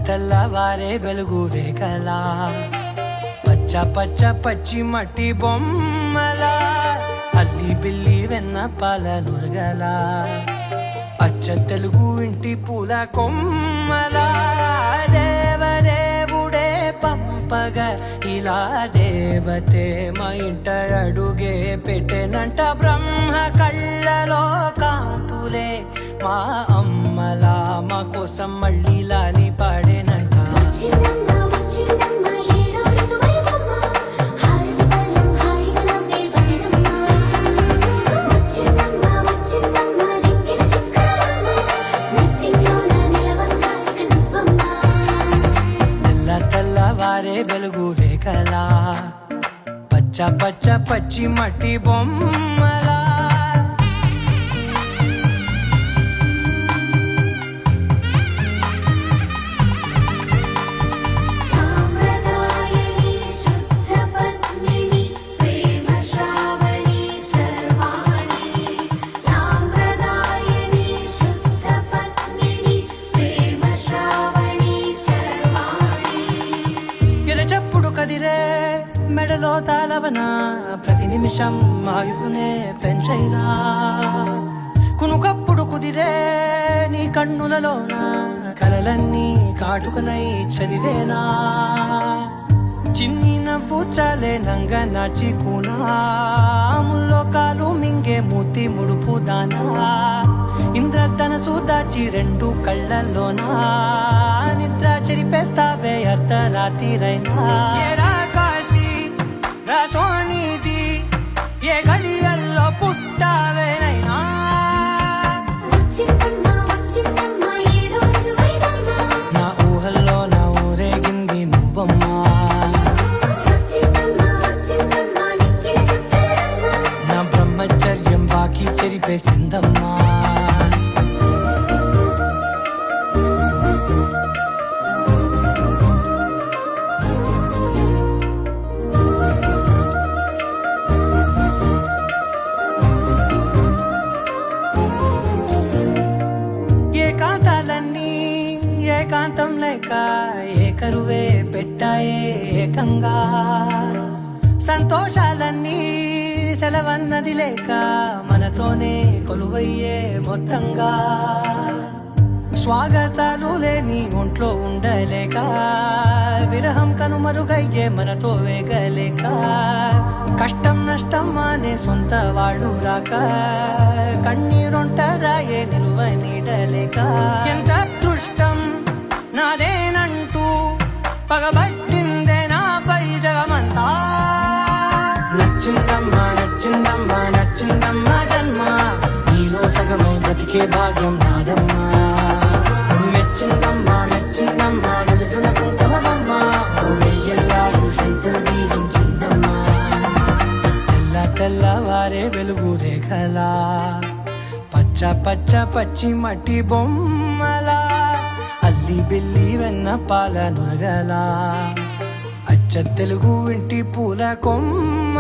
తెల్లవారే వెలుగు రేఖలా పచ్చ పచ్చ పచ్చి మట్టి బొమ్మలా అల్లి బిల్లి వెన్న పాల నురగలా అచ్చ తెలుగు ఇంటి పూల కొమ్మలా దేవదేవుడే పంపగా ఇలా దేవతే మా ఇంట అడుగే పెట్టెనంట బ్రహ్మ కళ్ళలో కాంతులే మా అమ్మలా మా కోసం మళ్ళీ లాలి పాడేనంట తెల్లవారే వెలుగు రేఖలా పచ్చ పచ్చ పచ్చి మట్టి బొమ్మలా కదిరే మెడలో తాళవన ప్రతి నిమిషం ఆయుధునే పెంచైనా కునుకప్పుడు కుదిరే నీ కన్నులలోన కలలన్నీ కాటుకనై చదివేనా చిన్ని నవ్వు చాలే నంగ నాచి కూనాముల్లో కాలు మింగే మూతి ముడుపు దానా ఇంద్రధనసు దాచి రెండు కళ్ళల్లోనా నిద్ర చెరిపేస్తావే అర్ధరాత్రిరైనా కాశీ రాసోనిది ఏ గడియల్లో పుట్టావేనైనా నా ఊహల్లో నా ఊరేగింది నువ్వమ్మా నా బ్రహ్మచర్యం బాకీ చెరిపేసిందమ్మా ఏకాంతం లేక ఏకరువే పెట్టాయే ఏకంగా సంతోషాలన్నీ సెలవన్నది లేక మనతోనే కొలువయ్యే మొత్తంగా స్వాగతాలు లేని ఒంట్లో ఉండలేక విరహం కనుమరుగయ్యే మనతో వేగలేక కష్టం నష్టం అనే సొంత వాళ్ళు రాక కన్నీరొంటరాయే నిలువ నీడలేక ఎంత అదృష్టం నాదేనంటూ పగబట్టిందే నాపై జగమంతా నచ్చిందమ్మా నచ్చిందమ్మా నచ్చిందమ్మా జన్మ నీలో సగమై బ్రతికే భాగ్యం నాదమ్మా మెచ్చిందమ్మా మెచ్చిందమ్మా నలుజున కుంకుమమ్మా వెయ్యల్లాలు శంకరు దీవించిందమ్మా తెల్లవారే వెలుగు రేఖలా పచ్చ పచ్చ పచ్చి మట్టి బొమ్మలా అల్లి బిల్లి వెన్న పాల నురగలా అచ్చ తెలుగు ఇంటి పూల కొమ్మ